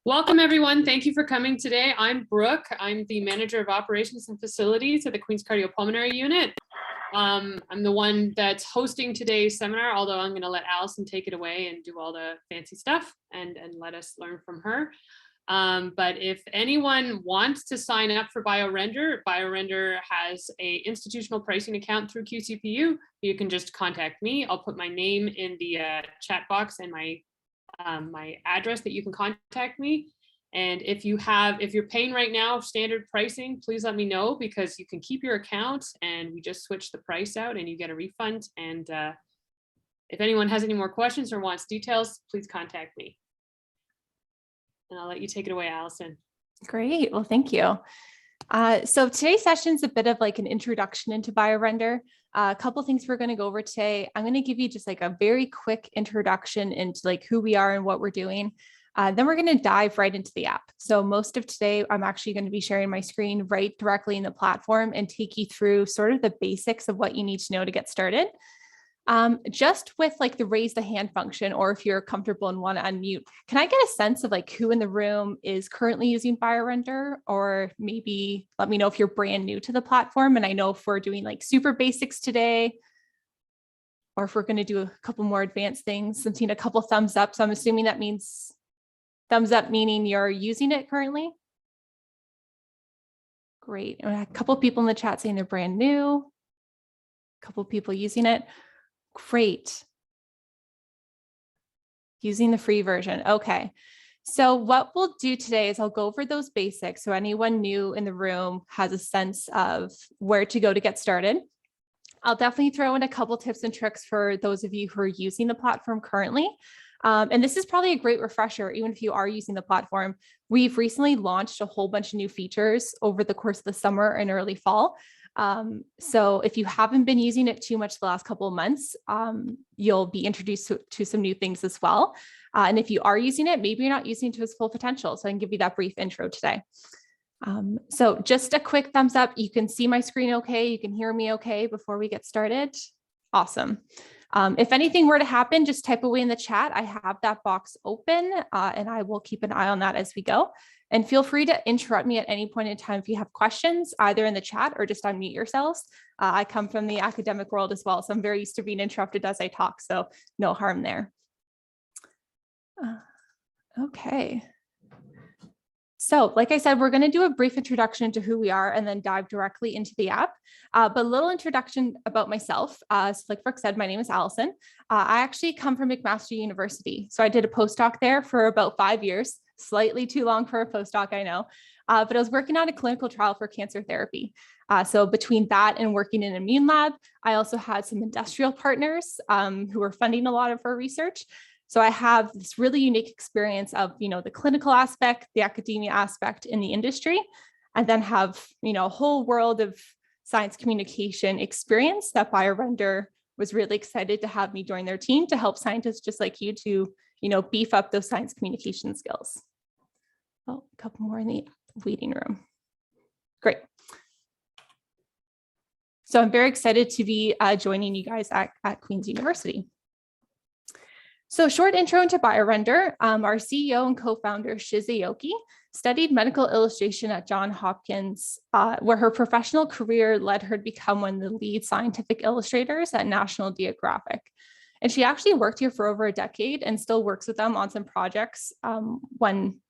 Welcome, everyone. Thank you for coming today. I'm Brooke. I'm the Manager of Operations and Facilities at the Queen's Cardiopulmonary Unit. I'm the one that's hosting today's seminar, although I'm going to let Allison take it away and do all the fancy stuff and let us learn from her. But if anyone wants to sign up for BioRender, BioRender has an institutional pricing account through QCPU. You can just contact me. I'll put my name in the chat box and my address that you can contact me. And if you're paying right now standard pricing, please let me know, because you can keep your account and we just switch the price out and you get a refund. And if anyone has any more questions or wants details, please contact me. And I'll let you take it away, Allison. Great. Well, thank you. So today's session is a bit of like an introduction into BioRender. A couple of things we're going to go over today. I'm going to give you just like a very quick introduction into like who we are and what we're doing. Then we're going to dive right into the app. So most of today, I'm actually going to be sharing my screen right directly in the platform and take you through sort of the basics of what you need to know to get started. Just with like the raise the hand function, or if you're comfortable and want to unmute, can I get a sense of like who in the room is currently using BioRender, or maybe let me know if you're brand new to the platform. And I know if we're doing like super basics today, or if we're going to do a couple more advanced things. I'm seeing a couple thumbs up. So I'm assuming that means thumbs up, meaning you're using it currently. Great. And a couple people in the chat saying they're brand new, a couple people using it. Great. Using the free version. Okay. So what we'll do today is I'll go over those basics, so anyone new in the room has a sense of where to go to get started. I'll definitely throw in a couple tips and tricks for those of you who are using the platform currently. And this is probably a great refresher, even if you are using the platform. We've recently launched a whole bunch of new features over the course of the summer and early fall. So if you haven't been using it too much the last couple of months, you'll be introduced to some new things as well. And if you are using it, maybe you're not using it to its full potential. So I can give you that brief intro today. So just a quick thumbs up. You can see my screen okay. You can hear me okay before we get started. Awesome. If anything were to happen, just type away in the chat. I have that box open and I will keep an eye on that as we go. And feel free to interrupt me at any point in time if you have questions, either in the chat or just unmute yourselves. I come from the academic world as well, so I'm very used to being interrupted as I talk, so no harm there. Okay. So like I said, we're going to do a brief introduction to who we are and then dive directly into the app. But a little introduction about myself. So like Brooke said, my name is Allison. I actually come from McMaster University. So I did a postdoc there for about 5 years. Slightly too long for a postdoc, I know, but I was working on a clinical trial for cancer therapy. So between that and working in an immune lab, I also had some industrial partners who were funding a lot of our research. So I have this really unique experience of, the clinical aspect, the academia aspect in the industry, and then have, a whole world of science communication experience that BioRender was really excited to have me join their team to help scientists just like you to beef up those science communication skills. Oh, a couple more in the waiting room. Great. So I'm very excited to be joining you guys at Queen's University. So short intro into BioRender. Our CEO and co-founder, Shiz Aoki, studied medical illustration at Johns Hopkins, where her professional career led her to become one of the lead scientific illustrators at National Geographic. And she actually worked here for over a decade and still works with them on some projects when,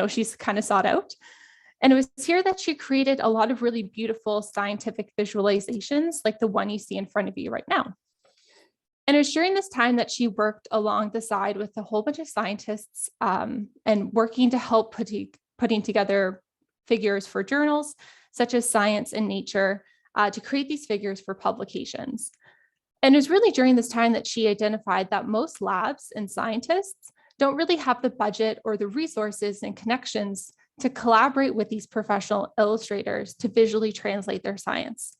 she's kind of sought out. And it was here that she created a lot of really beautiful scientific visualizations like the one you see in front of you right now. And it was during this time that she worked along the side with a whole bunch of scientists and working to help putting together figures for journals such as Science and Nature to create these figures for publications. And it was really during this time that she identified that most labs and scientists don't really have the budget or the resources and connections to collaborate with these professional illustrators to visually translate their science.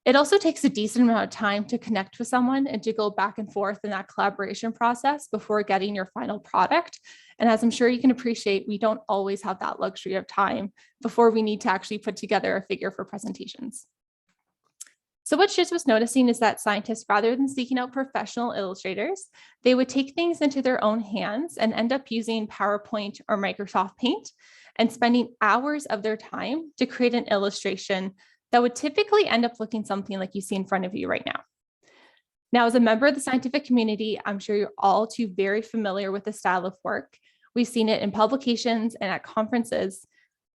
It also takes a decent amount of time to connect with someone and to go back and forth in that collaboration process before getting your final product. And as I'm sure you can appreciate, we don't always have that luxury of time before we need to actually put together a figure for presentations. So what Shiz was noticing is that scientists, rather than seeking out professional illustrators, they would take things into their own hands and end up using PowerPoint or Microsoft Paint and spending hours of their time to create an illustration that would typically end up looking something like you see in front of you right now. Now, as a member of the scientific community, I'm sure you're all too very familiar with this style of work. We've seen it in publications and at conferences.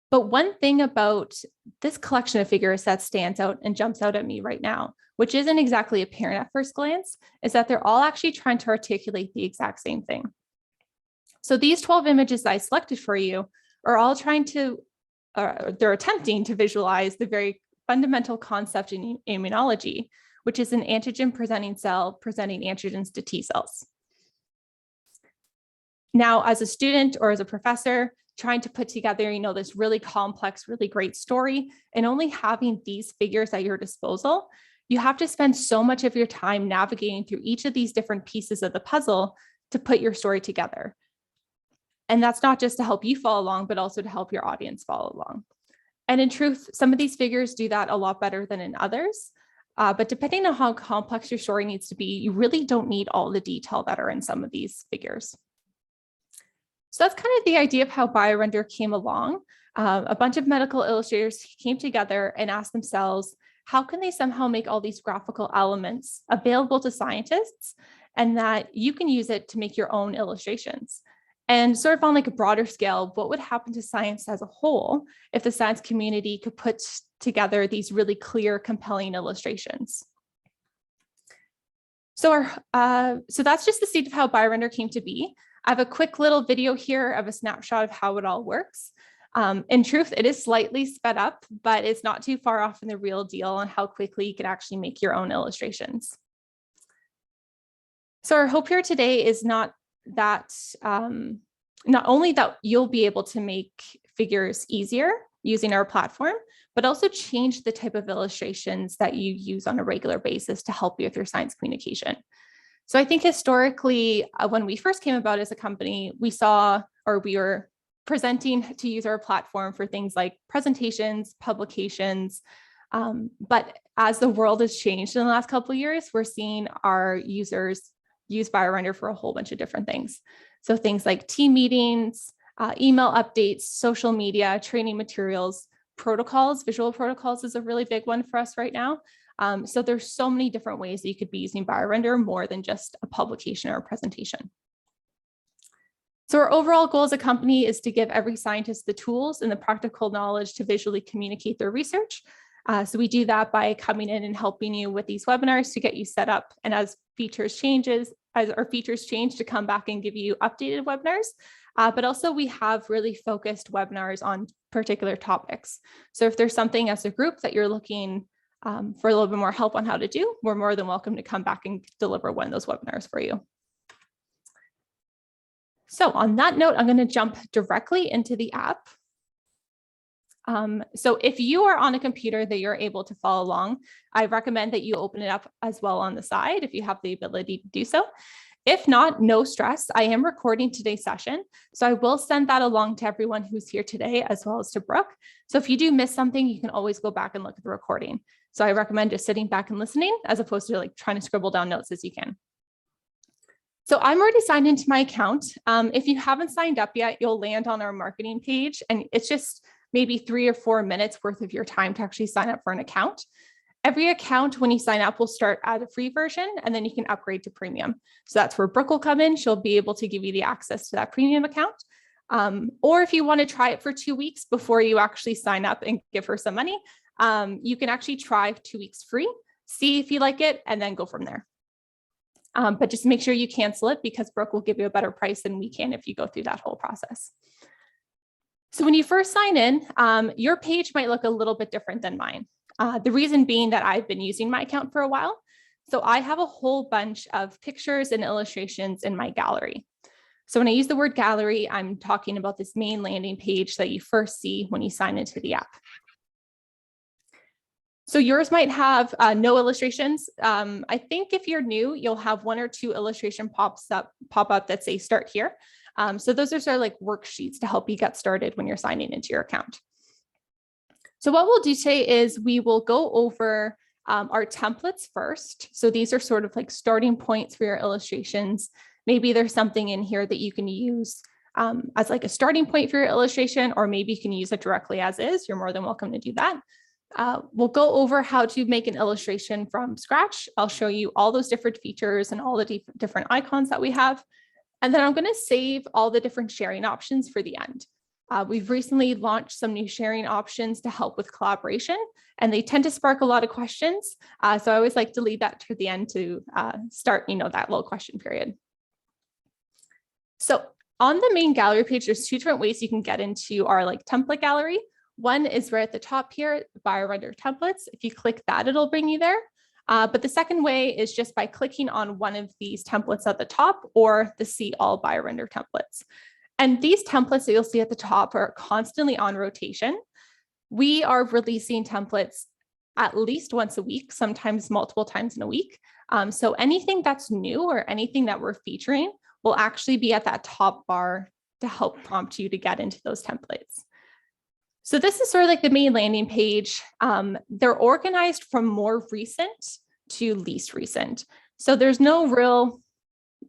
But one thing about this collection of figures that stands out and jumps out at me right now, which isn't exactly apparent at first glance, is that they're all actually trying to articulate the exact same thing. So these 12 images that I selected for you are all they're attempting to visualize the very fundamental concept in immunology, which is an antigen-presenting cell presenting antigens to T cells. Now, as a student or as a professor, trying to put together, this really complex, really great story, and only having these figures at your disposal, you have to spend so much of your time navigating through each of these different pieces of the puzzle to put your story together. And that's not just to help you follow along, but also to help your audience follow along. And in truth, some of these figures do that a lot better than in others. But depending on how complex your story needs to be, you really don't need all the detail that are in some of these figures. So that's kind of the idea of how BioRender came along. A bunch of medical illustrators came together and asked themselves, how can they somehow make all these graphical elements available to scientists and that you can use it to make your own illustrations? And sort of on like a broader scale, what would happen to science as a whole if the science community could put together these really clear, compelling illustrations? So that's just the state of how BioRender came to be. I have a quick little video here of a snapshot of how it all works. In truth, it is slightly sped up, but it's not too far off from the real deal on how quickly you can actually make your own illustrations. So our hope here today is not only that you'll be able to make figures easier using our platform, but also change the type of illustrations that you use on a regular basis to help you with your science communication. So I think historically, when we first came about as a company, we were presenting to use our platform for things like presentations, publications. But as the world has changed in the last couple of years, we're seeing our users use BioRender for a whole bunch of different things. So things like team meetings, email updates, social media, training materials, protocols. Visual protocols is a really big one for us right now. So there's so many different ways that you could be using BioRender more than just a publication or a presentation. So our overall goal as a company is to give every scientist the tools and the practical knowledge to visually communicate their research. So we do that by coming in and helping you with these webinars to get you set up. And as our features change, to come back and give you updated webinars. But also we have really focused webinars on particular topics. So if there's something as a group that you're looking for a little bit more help on how to do, we're more than welcome to come back and deliver one of those webinars for you. So on that note, I'm going to jump directly into the app. So if you are on a computer that you're able to follow along, I recommend that you open it up as well on the side if you have the ability to do so. If not, no stress. I am recording today's session, so I will send that along to everyone who's here today, as well as to Brooke. So if you do miss something, you can always go back and look at the recording. So I recommend just sitting back and listening as opposed to like trying to scribble down notes as you can. So I'm already signed into my account. If you haven't signed up yet, you'll land on our marketing page, and it's just maybe 3 or 4 minutes worth of your time to actually sign up for an account. Every account, when you sign up, will start at a free version, and then you can upgrade to premium. So that's where Brooke will come in. She'll be able to give you the access to that premium account. Or if you want to try it for 2 weeks before you actually sign up and give her some money, you can actually try 2 weeks free, see if you like it, and then go from there. But just make sure you cancel it because Brooke will give you a better price than we can if you go through that whole process. So when you first sign in, your page might look a little bit different than mine. The reason being that I've been using my account for a while. So I have a whole bunch of pictures and illustrations in my gallery. So when I use the word gallery, I'm talking about this main landing page that you first see when you sign into the app. So yours might have no illustrations. I think if you're new, you'll have 1 or 2 illustration pop up that say start here. So those are sort of like worksheets to help you get started when you're signing into your account. So what we'll do today is we will go over are templates first. So these are sort of like starting points for your illustrations. Maybe there's something in here that you can use as like a starting point for your illustration, or maybe you can use it directly as is. You're more than welcome to do that. We'll go over how to make an illustration from scratch. I'll show you all those different features and all the different icons that we have. And then I'm going to save all the different sharing options for the end. We've recently launched some new sharing options to help with collaboration, and they tend to spark a lot of questions. So I always like to leave that to the end to start, that little question period. So on the main gallery page, there's two different ways you can get into our template gallery. One is right at the top here, BioRender templates. If you click that, it'll bring you there. But the second way is just by clicking on one of these templates at the top or the See All BioRender templates. And these templates that you'll see at the top are constantly on rotation. We are releasing templates at least once a week, sometimes multiple times in a week. So anything that's new or anything that we're featuring will actually be at that top bar to help prompt you to get into those templates. So this is sort of like the main landing page. They're organized from more recent to least recent. So there's no real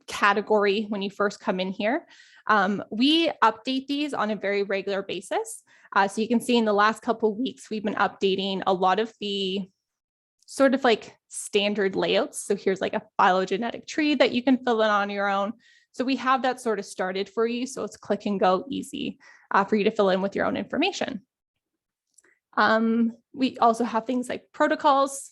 category when you first come in here. We update these on a very regular basis. So you can see in the last couple of weeks, we've been updating a lot of the sort of like standard layouts. So here's like a phylogenetic tree that you can fill in on your own. So we have that sort of started for you. So it's click and go easy for you to fill in with your own information. We also have things like protocols,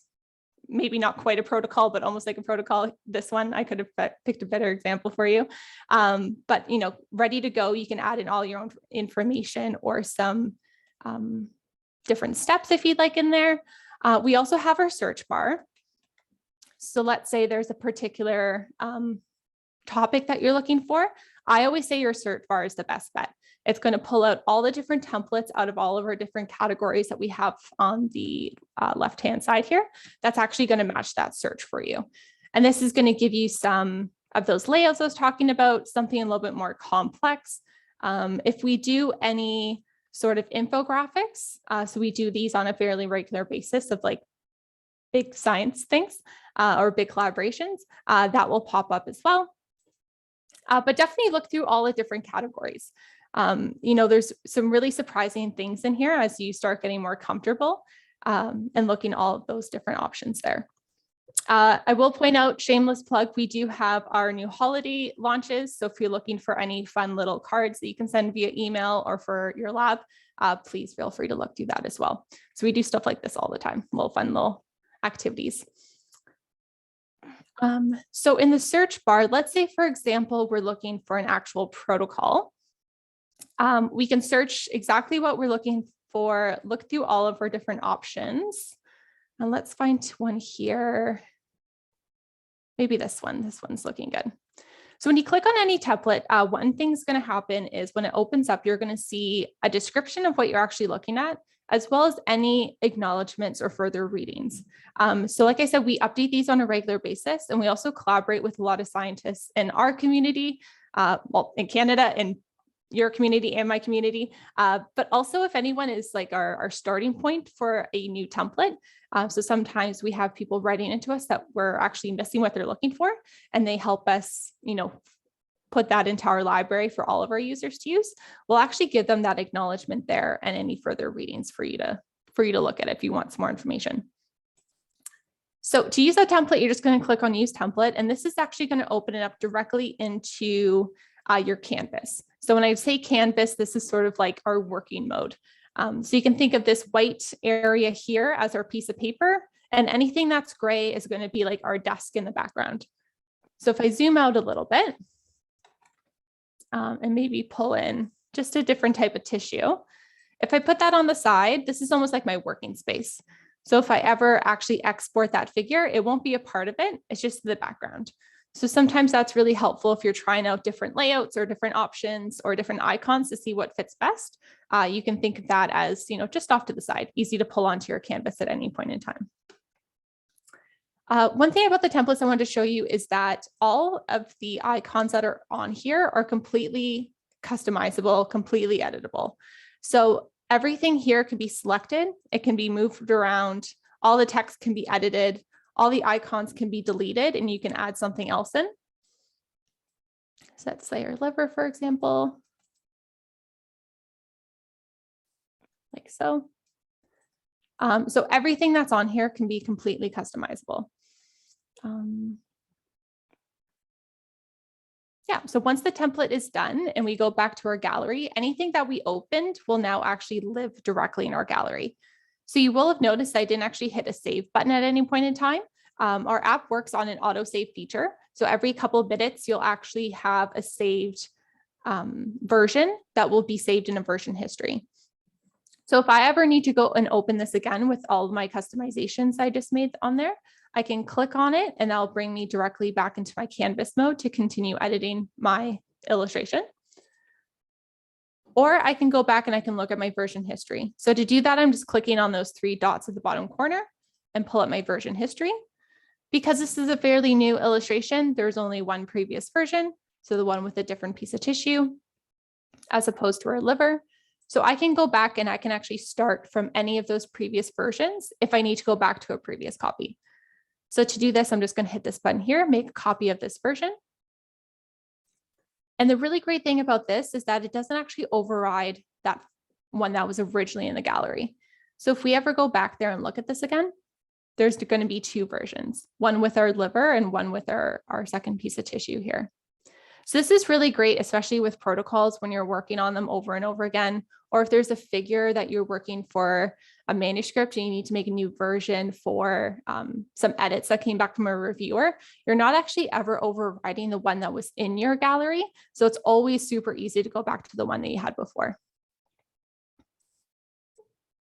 maybe not quite a protocol, but almost like a protocol. This one, I could have picked a better example for you. But, ready to go. You can add in all your own information or some different steps if you'd like in there. We also have our search bar. So let's say there's a particular topic that you're looking for. I always say your search bar is the best bet. It's going to pull out all the different templates out of all of our different categories that we have on the left-hand side here. That's actually going to match that search for you. And this is going to give you some of those layouts I was talking about, something a little bit more complex. If we do any sort of infographics, so we do these on a fairly regular basis of like big science things or big collaborations, that will pop up as well. But definitely look through all the different categories. There's some really surprising things in here as you start getting more comfortable and looking at all of those different options there. I will point out, shameless plug, we do have our new holiday launches. So if you're looking for any fun little cards that you can send via email or for your lab, please feel free to look through that as well. So we do stuff like this all the time, little fun little activities. So in the search bar, let's say, for example, we're looking for an actual protocol. We can search exactly what we're looking for, look through all of our different options. And let's find one here. Maybe this one's looking good. So when you click on any template, one thing's going to happen is when it opens up, you're going to see a description of what you're actually looking at, as well as any acknowledgements or further readings. So like I said, we update these on a regular basis, and we also collaborate with a lot of scientists in our community, well, in Canada and your community and my community, but also if anyone is like our starting point for a new template. So sometimes we have people writing into us that we're actually missing what they're looking for, and they help us, put that into our library for all of our users to use. We'll actually give them that acknowledgement there and any further readings for you to look at if you want some more information. So to use that template, you're just going to click on Use Template, and this is actually going to open it up directly into your canvas. So when I say canvas, this is sort of like our working mode. So you can think of this white area here as our piece of paper, and anything that's gray is going to be like our desk in the background. So if I zoom out a little bit and maybe pull in just a different type of tissue, if I put that on the side, this is almost like my working space. So if I ever actually export that figure, it won't be a part of it. It's just the background. So sometimes that's really helpful if you're trying out different layouts or different options or different icons to see what fits best. You can think of that as, just off to the side, easy to pull onto your canvas at any point in time. One thing about the templates I wanted to show you is that all of the icons that are on here are completely customizable, completely editable. So everything here can be selected. It can be moved around. all the text can be edited, all the icons can be deleted, and you can add something else in. So let's say your liver, for example, like so. So everything that's on here can be completely customizable. Yeah, so once the template is done and we go back to our gallery, anything that we opened will now actually live directly in our gallery. So you will have noticed I didn't actually hit a save button at any point in time. Our app works on an autosave feature. So every couple of minutes, you'll actually have a saved version that will be saved in a version history. So if I ever need to go and open this again with all of my customizations I just made on there, I can click on it and that'll bring me directly back into my canvas mode to continue editing my illustration. Or I can go back and I can look at my version history. So to do that, I'm just clicking on those 3 dots at the bottom corner and pull up my version history. Because this is a fairly new illustration, there's only one previous version. So the one with a different piece of tissue, as opposed to our liver. So I can go back and I can actually start from any of those previous versions if I need to go back to a previous copy. So to do this, I'm just going to hit this button here, make a copy of this version. And the really great thing about this is that it doesn't actually override that one that was originally in the gallery. So if we ever go back there and look at this again, there's going to be 2 versions, one with our liver and one with our second piece of tissue here. So this is really great, especially with protocols when you're working on them over and over again, or if there's a figure that you're working for a manuscript and you need to make a new version for some edits that came back from a reviewer, you're not actually ever overriding the one that was in your gallery. So it's always super easy to go back to the one that you had before.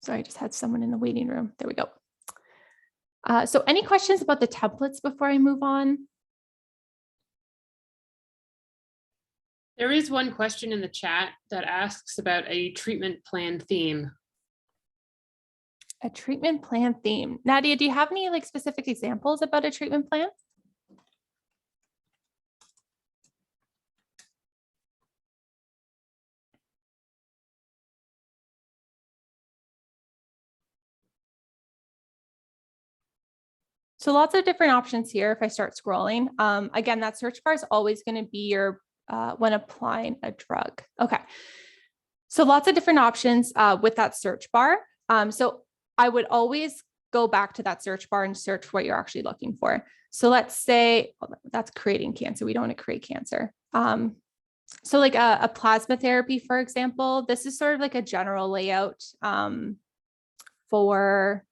So I just had someone in the waiting room. There we go. So any questions about the templates before I move on? There is one question in the chat that asks about a treatment plan theme. A treatment plan theme. Nadia, do you have any like specific examples about a treatment plan? So lots of different options here. If I start scrolling, again, that search bar is always going to be your when applying a drug. Okay. So lots of different options with that search bar. So I would always go back to that search bar and search what you're actually looking for. So let's say that's creating cancer. We don't want to create cancer. So like a plasma therapy, for example, this is sort of like a general layout for,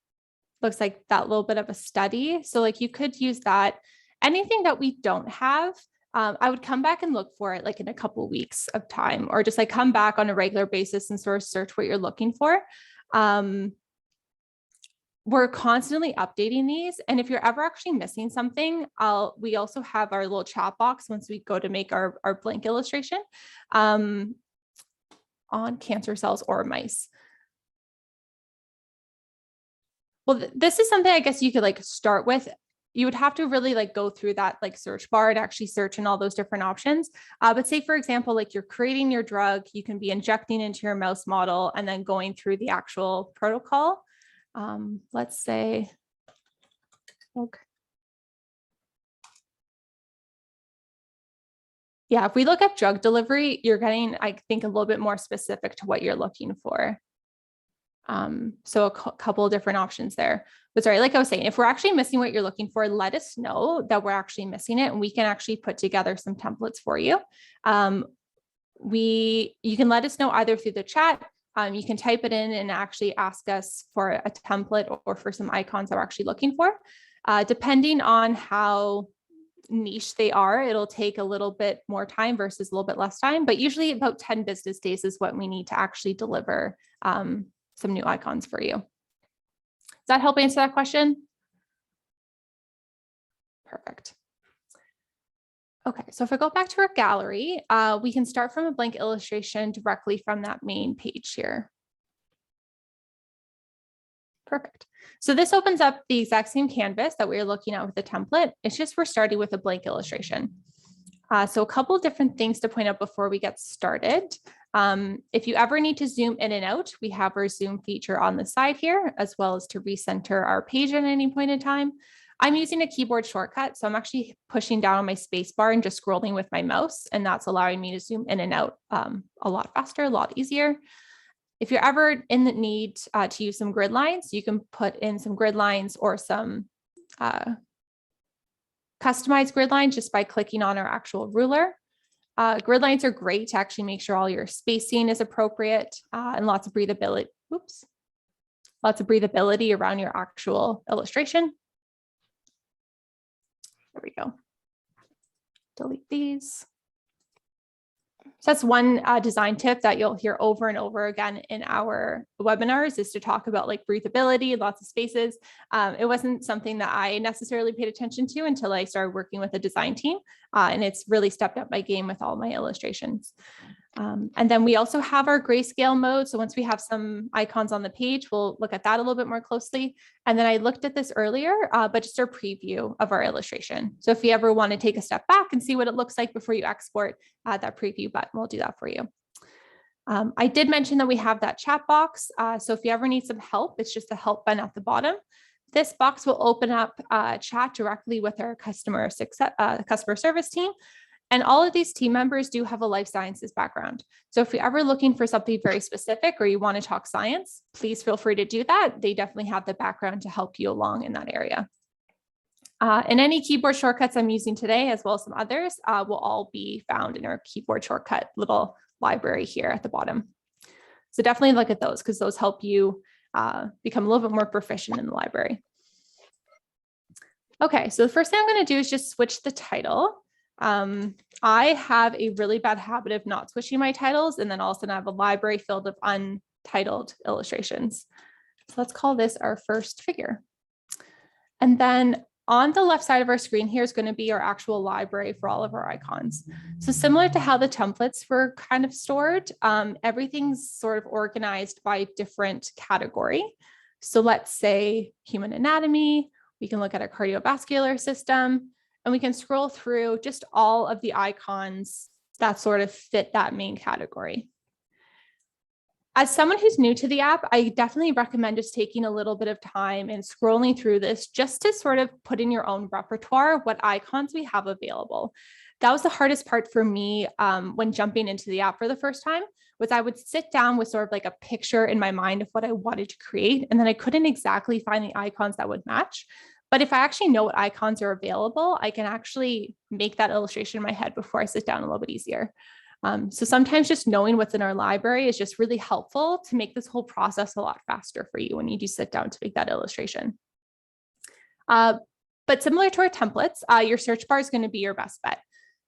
looks like that little bit of a study. So like you could use that. Anything that we don't have, I would come back and look for it like in a couple of weeks of time, or just like come back on a regular basis and sort of search what you're looking for. We're constantly updating these. And if you're ever actually missing something, we also have our little chat box once we go to make our blank illustration on cancer cells or mice. Well, this is something I guess you could like start with. You would have to really like go through that like search bar and actually search in all those different options. But say, for example, like you're creating your drug, you can be injecting into your mouse model and then going through the actual protocol. Let's say, okay. Yeah, if we look up drug delivery, you're getting, I think, a little bit more specific to what you're looking for. So a couple of different options there. But sorry, like I was saying, if we're actually missing what you're looking for, let us know that we're actually missing it and we can actually put together some templates for you. You can let us know either through the chat. You can type it in and actually ask us for a template or for some icons that we're actually looking for. Depending on how niche they are, it'll take a little bit more time versus a little bit less time, but usually about 10 business days is what we need to actually deliver some new icons for you. Does that help answer that question? Perfect. Okay, so if I go back to our gallery, we can start from a blank illustration directly from that main page here. Perfect. So this opens up the exact same canvas that we were looking at with the template. It's just we're starting with a blank illustration. So a couple of different things to point out before we get started. If you ever need to zoom in and out, we have our zoom feature on the side here, as well as to recenter our page at any point in time. I'm using a keyboard shortcut, so I'm actually pushing down on my space bar and just scrolling with my mouse, and that's allowing me to zoom in and out a lot faster, a lot easier. If you're ever in the need to use some grid lines, you can put in some grid lines or some customized grid lines just by clicking on our actual ruler. Grid lines are great to actually make sure all your spacing is appropriate and lots of breathability. Oops. Lots of breathability around your actual illustration. There we go. Delete these. So that's one design tip that you'll hear over and over again in our webinars, is to talk about like breathability, lots of spaces. It wasn't something that I necessarily paid attention to until I started working with a design team, and it's really stepped up my game with all my illustrations. And then we also have our grayscale mode. So once we have some icons on the page, we'll look at that a little bit more closely. And then I looked at this earlier, but just a preview of our illustration. So if you ever want to take a step back and see what it looks like before you export, that preview button will do that for you. I did mention that we have that chat box. So if you ever need some help, it's just the help button at the bottom. This box will open up chat directly with our customer service team. And all of these team members do have a life sciences background. So if you're ever looking for something very specific or you want to talk science, please feel free to do that. They definitely have the background to help you along in that area. And any keyboard shortcuts I'm using today, as well as some others, will all be found in our keyboard shortcut little library here at the bottom. So definitely look at those, because those help you become a little bit more proficient in the library. Okay, so the first thing I'm going to do is just switch the title. I have a really bad habit of not switching my titles, and then all of a sudden I have a library filled of untitled illustrations. So let's call this our first figure. And then on the left side of our screen here is going to be our actual library for all of our icons. So similar to how the templates were kind of stored, everything's sort of organized by different category. So let's say human anatomy, we can look at our cardiovascular system, and we can scroll through just all of the icons that sort of fit that main category. As someone who's new to the app, I definitely recommend just taking a little bit of time and scrolling through this just to sort of put in your own repertoire what icons we have available. That was the hardest part for me when jumping into the app for the first time, was I would sit down with sort of like a picture in my mind of what I wanted to create, and then I couldn't exactly find the icons that would match. But if I actually know what icons are available, I can actually make that illustration in my head before I sit down a little bit easier. So sometimes just knowing what's in our library is just really helpful to make this whole process a lot faster for you when you do sit down to make that illustration. But similar to our templates, your search bar is going to be your best bet.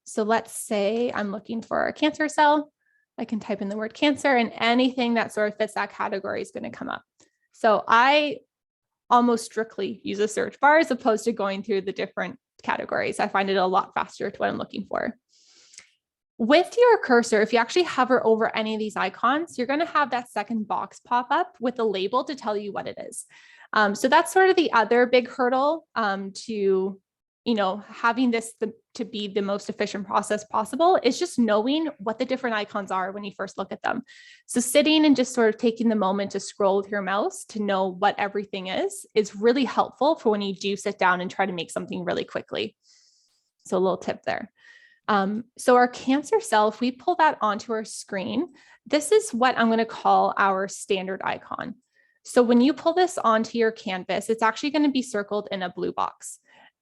So let's say I'm looking for a cancer cell. I can type in the word cancer, and anything that sort of fits that category is going to come up. So I almost strictly use a search bar as opposed to going through the different categories. I find it a lot faster to what I'm looking for. With your cursor, if you actually hover over any of these icons, you're going to have that second box pop up with a label to tell you what it is. So that's sort of the other big hurdle to, having this to be the most efficient process possible, is just knowing what the different icons are when you first look at them. So sitting and just sort of taking the moment to scroll with your mouse to know what everything is really helpful for when you do sit down and try to make something really quickly. So a little tip there. So our cancer cell, if we pull that onto our screen, this is what I'm going to call our standard icon. So when you pull this onto your canvas, it's actually going to be circled in a blue box.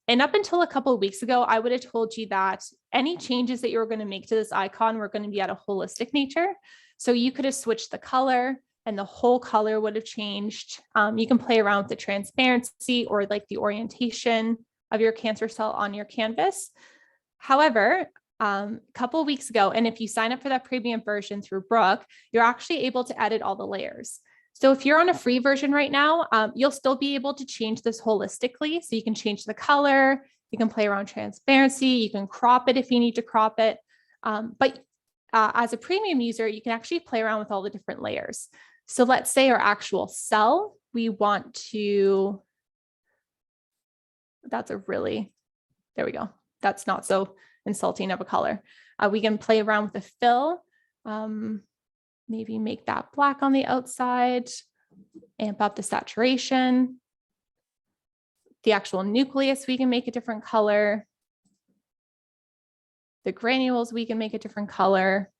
And up until a couple of weeks ago, I would have told you that any changes that you were going to make to this icon were going to be at a holistic nature. So you could have switched the color and the whole color would have changed. You can play around with the transparency or like the orientation of your cancer cell on your canvas. However, a couple of weeks ago, and if you sign up for that premium version through Brooke, you're actually able to edit all the layers. So if you're on a free version right now, you'll still be able to change this holistically. So you can change the color, you can play around transparency, you can crop it if you need to crop it. But as a premium user, you can actually play around with all the different layers. So let's say our actual cell, we want to, there we go. That's not so insulting of a color. We can play around with the fill. Maybe make that black on the outside, amp up the saturation. The actual nucleus, we can make a different color. The granules, we can make a different color,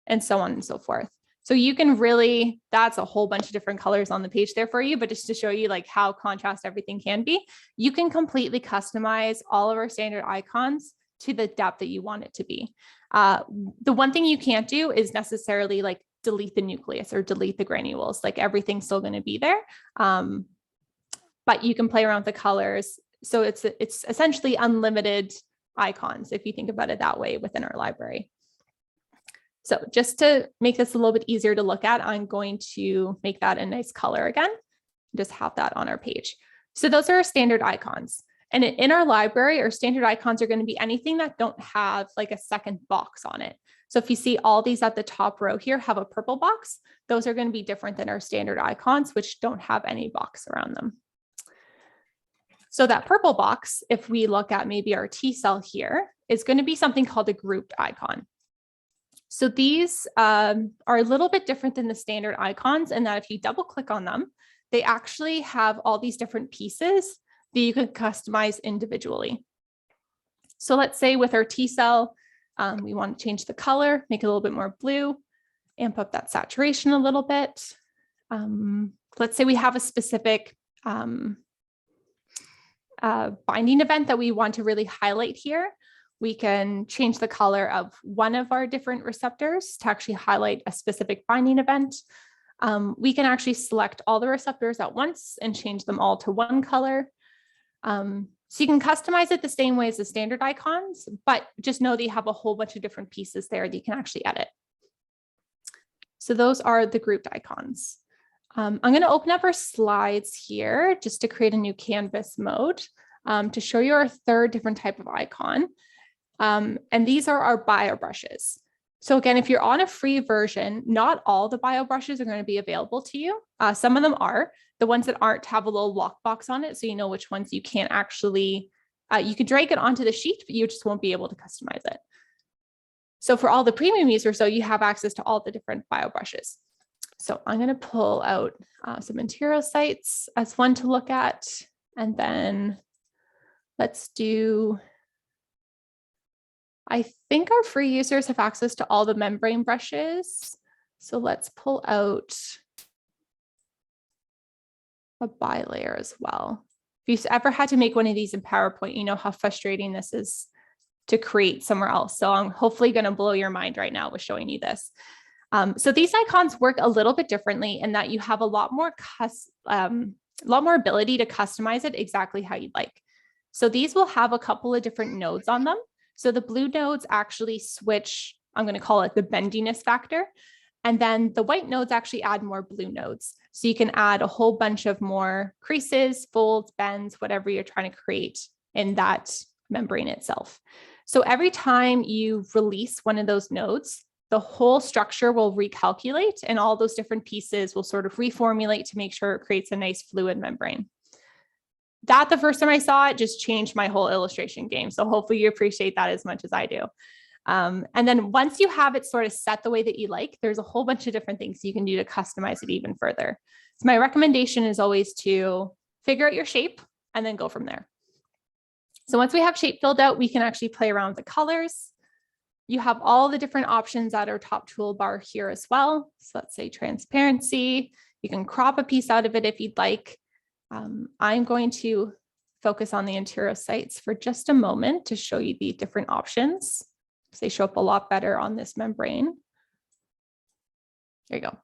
and so on and so forth. So you can really, that's a whole bunch of different colors on the page there for you, but just to show you like how contrast everything can be, you can completely customize all of our standard icons to the depth that you want it to be. The one thing you can't do is necessarily like delete the nucleus or delete the granules, like everything's still going to be there. But you can play around with the colors. So it's essentially unlimited icons, if you think about it that way within our library. So just to make this a little bit easier to look at, I'm going to make that a nice color again, just have that on our page. So those are our standard icons. And in our library, our standard icons are going to be anything that don't have like a second box on it. So if you see all these at the top row here have a purple box, those are going to be different than our standard icons, which don't have any box around them. So that purple box, if we look at maybe our T cell here, is going to be something called a grouped icon. So these are a little bit different than the standard icons in that if you double click on them, they actually have all these different pieces that you can customize individually. So let's say with our T cell, we want to change the color, make it a little bit more blue, amp up that saturation a little bit. Let's say we have a specific binding event that we want to really highlight here. We can change the color of one of our different receptors to actually highlight a specific binding event. We can actually select all the receptors at once and change them all to one color. So you can customize it the same way as the standard icons, but just know that you have a whole bunch of different pieces there that you can actually edit. So those are the grouped icons. I'm going to open up our slides here just to create a new canvas mode to show you our third different type of icon. And these are our bio brushes. So again, if you're on a free version, not all the bio brushes are going to be available to you. Some of them are. The ones that aren't have a little lockbox on it, so you know which ones you can't actually, you can drag it onto the sheet, but you just won't be able to customize it. So for all the premium users, so you have access to all the different bio brushes. So I'm going to pull out some material sites as one to look at, and then let's do, I think our free users have access to all the membrane brushes. So let's pull out a bilayer as well. If you've ever had to make one of these in PowerPoint, you know how frustrating this is to create somewhere else. So I'm hopefully going to blow your mind right now with showing you this. So these icons work a little bit differently in that you have a lot more ability to customize it exactly how you'd like. So these will have a couple of different nodes on them. So the blue nodes actually switch, I'm going to call it the bendiness factor. And then the white nodes actually add more blue nodes. So you can add a whole bunch of more creases, folds, bends, whatever you're trying to create in that membrane itself. So every time you release one of those nodes, the whole structure will recalculate and all those different pieces will sort of reformulate to make sure it creates a nice fluid membrane. That the first time I saw it just changed my whole illustration game. So hopefully you appreciate that as much as I do. And then once you have it sort of set the way that you like, there's a whole bunch of different things you can do to customize it even further. So my recommendation is always to figure out your shape and then go from there. So once we have shape filled out, we can actually play around with the colors. You have all the different options at our top toolbar here as well. So let's say transparency. You can crop a piece out of it if you'd like. I'm going to focus on the interior sites for just a moment to show you the different options. They show up a lot better on this membrane. There you go.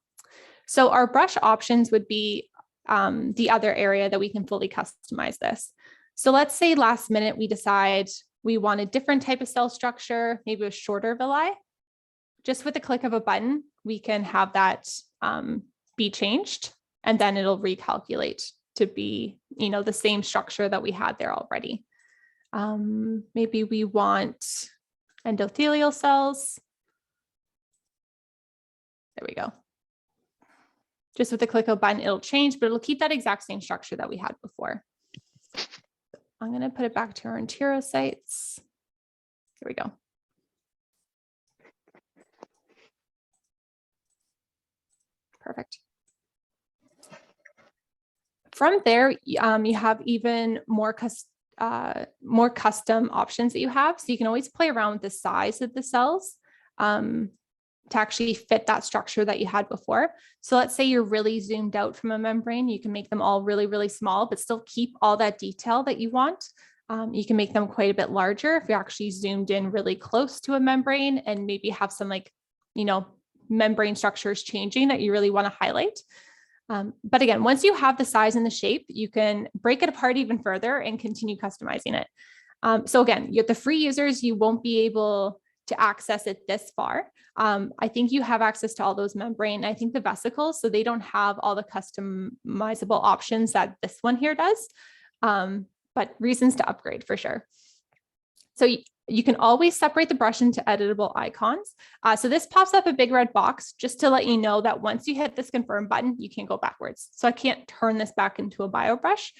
So our brush options would be the other area that we can fully customize this. So let's say last minute we decide we want a different type of cell structure, maybe a shorter villi. Just with the click of a button, we can have that be changed, and then it'll recalculate to be, you know, the same structure that we had there already. Maybe we want endothelial cells. There we go. Just with the click of a button, it'll change, but it'll keep that exact same structure that we had before. I'm going to put it back to our interior sites. Here we go. perfect. From there, you have even more custom options that you have. So you can always play around with the size of the cells to actually fit that structure that you had before. So let's say you're really zoomed out from a membrane, you can make them all really, really small, but still keep all that detail that you want. You can make them quite a bit larger if you're actually zoomed in really close to a membrane and maybe have some membrane structures changing that you really want to highlight. But again, once you have the size and the shape, you can break it apart even further and continue customizing it. So again, the free users, you won't be able to access it this far. I think you have access to all those membrane, I think the vesicles, so they don't have all the customizable options that this one here does, but reasons to upgrade for sure. So you can always separate the brush into editable icons. So this pops up a big red box just to let you know that once you hit this confirm button, you can't go backwards. So I can't turn this back into a BioBrush,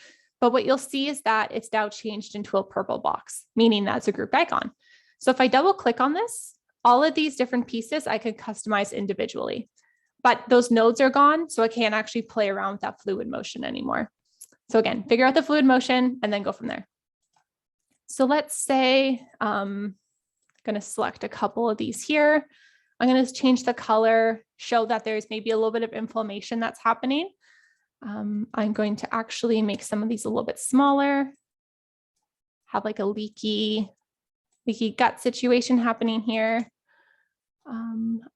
but what you'll see is that it's now changed into a purple box, meaning that's a grouped icon. So if I double click on this, all of these different pieces I could customize individually, but those nodes are gone. So I can't actually play around with that fluid motion anymore. So again, figure out the fluid motion and then go from there. So let's say I'm going to select a couple of these here. I'm going to change the color, show that there's maybe a little bit of inflammation that's happening. I'm going to actually make some of these a little bit smaller, have like a leaky gut situation happening here.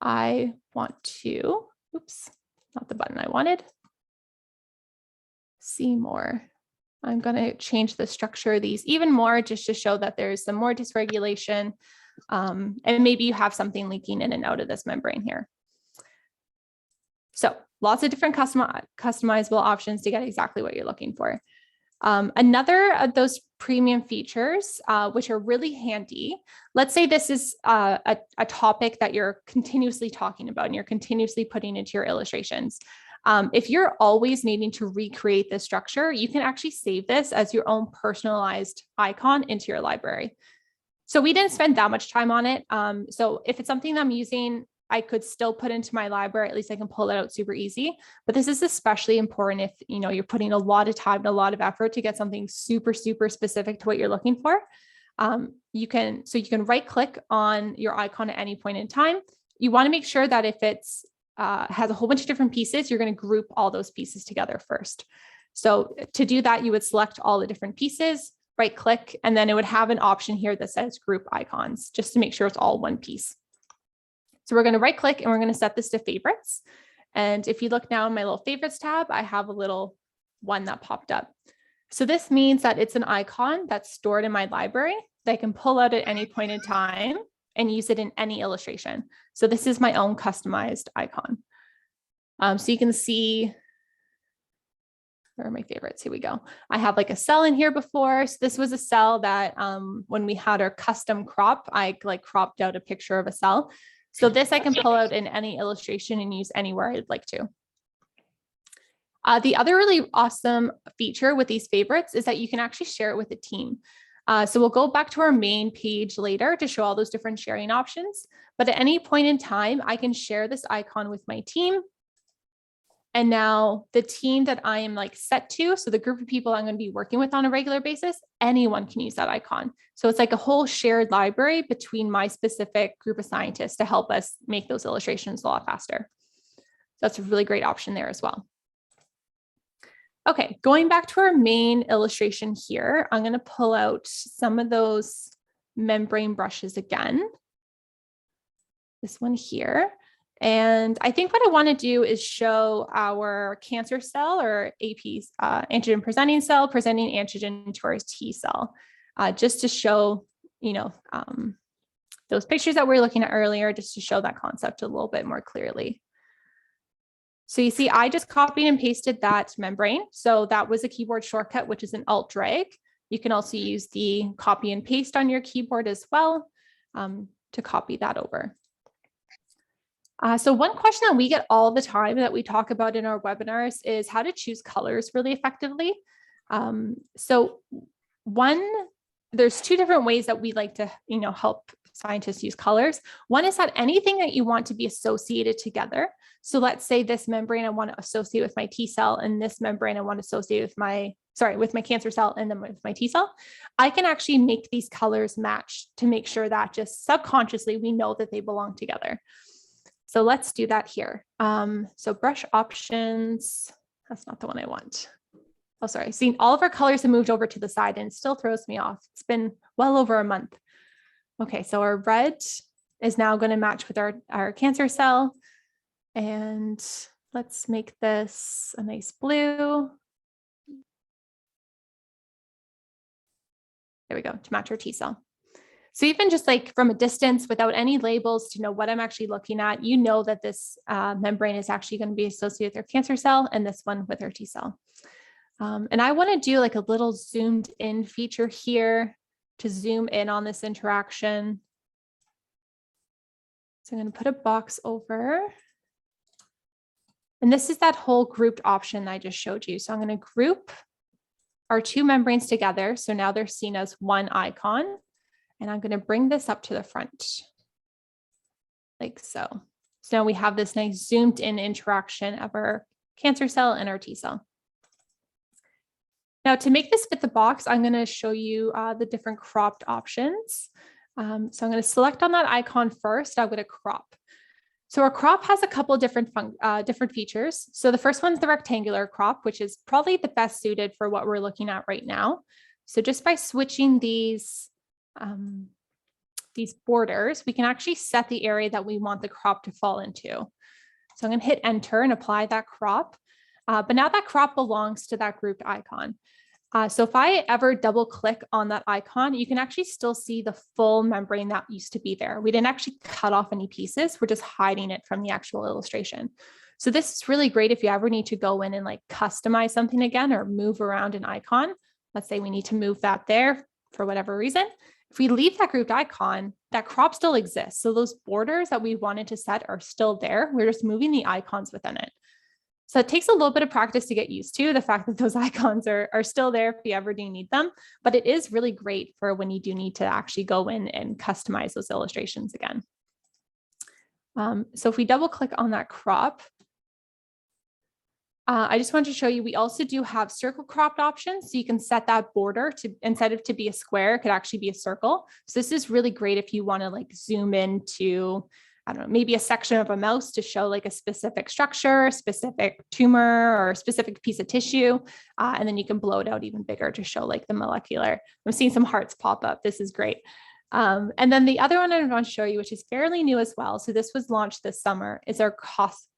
I want to, oops, not the button I wanted. See more. I'm going to change the structure of these even more just to show that there's some more dysregulation. And maybe you have something leaking in and out of this membrane here. So lots of different customizable options to get exactly what you're looking for. Another of those premium features, which are really handy. Let's say this is a topic that you're continuously talking about and you're continuously putting into your illustrations. If you're always needing to recreate this structure, you can actually save this as your own personalized icon into your library. So we didn't spend that much time on it. So if it's something that I'm using, I could still put into my library. At least I can pull it out super easy. But this is especially important if you're putting a lot of time and a lot of effort to get something super, super specific to what you're looking for. You can right click on your icon at any point in time. You want to make sure that if it's has a whole bunch of different pieces, you're going to group all those pieces together first. So to do that, you would select all the different pieces, right click, and then it would have an option here that says group icons, just to make sure it's all one piece. So we're going to right click and we're going to set this to favorites. And if you look now in my little favorites tab, I have a little one that popped up. So this means that it's an icon that's stored in my library that I can pull out at any point in time and use it in any illustration. So this is my own customized icon. So you can see, where are my favorites? Here we go. I have like a cell in here before. So this was a cell that when we had our custom crop, I cropped out a picture of a cell. So this I can pull out in any illustration and use anywhere I'd like to. The other really awesome feature with these favorites is that you can actually share it with a team. So we'll go back to our main page later to show all those different sharing options. But at any point in time, I can share this icon with my team. And now the team that I am set to, so the group of people I'm going to be working with on a regular basis, anyone can use that icon. So it's like a whole shared library between my specific group of scientists to help us make those illustrations a lot faster. So that's a really great option there as well. Okay, going back to our main illustration here, I'm going to pull out some of those membrane brushes again. This one here. And I think what I want to do is show our cancer cell or AP's antigen presenting cell presenting antigen to our T cell, just to show, those pictures that we were looking at earlier, just to show that concept a little bit more clearly. So you see, I just copied and pasted that membrane. So that was a keyboard shortcut, which is an Alt drag. You can also use the copy and paste on your keyboard as well to copy that over. So one question that we get all the time that we talk about in our webinars is how to choose colors really effectively. So there's two different ways that we like to, help scientists use colors. One is that anything that you want to be associated together. So let's say this membrane I want to associate with my T cell, and this membrane I want to associate with my cancer cell, and then with my T cell. I can actually make these colors match to make sure that just subconsciously we know that they belong together. So let's do that here. So brush options, that's not the one I want. Oh, sorry. See, all of our colors have moved over to the side and it still throws me off. It's been well over a month. Okay, so our red is now going to match with our cancer cell. And let's make this a nice blue. There we go, to match our T cell. So even just like from a distance without any labels to know what I'm actually looking at, you know that this membrane is actually going to be associated with our cancer cell and this one with our T cell. And I want to do like a little zoomed in feature here to zoom in on this interaction. So I'm going to put a box over. And this is that whole grouped option that I just showed you. So I'm going to group our two membranes together. So now they're seen as one icon. And I'm going to bring this up to the front like so. So now we have this nice zoomed in interaction of our cancer cell and our T cell. Now to make this fit the box, I'm going to show you the different cropped options. So I'm going to select on that icon first. I'm going to crop. So our crop has a couple of different features. So the first one's the rectangular crop, which is probably the best suited for what we're looking at right now. So just by switching these borders, we can actually set the area that we want the crop to fall into. So I'm going to hit enter and apply that crop. But now that crop belongs to that grouped icon. So if I ever double click on that icon, you can actually still see the full membrane that used to be there. We didn't actually cut off any pieces. We're just hiding it from the actual illustration. So this is really great if you ever need to go in and like customize something again or move around an icon. Let's say we need to move that there for whatever reason. If we leave that grouped icon, that crop still exists. So those borders that we wanted to set are still there. We're just moving the icons within it. So it takes a little bit of practice to get used to the fact that those icons are still there if you ever do need them, but it is really great for when you do need to actually go in and customize those illustrations again. So if we double click on that crop, I just wanted to show you, we also do have circle cropped options. So you can set that border to, instead of to be a square, it could actually be a circle. So this is really great if you want to like zoom into, I don't know, maybe a section of a mouse to show like a specific structure, a specific tumor, or a specific piece of tissue. And then you can blow it out even bigger to show like the molecular. I'm seeing some hearts pop up. This is great. And then the other one I want to show you, which is fairly new as well, so this was launched this summer, is our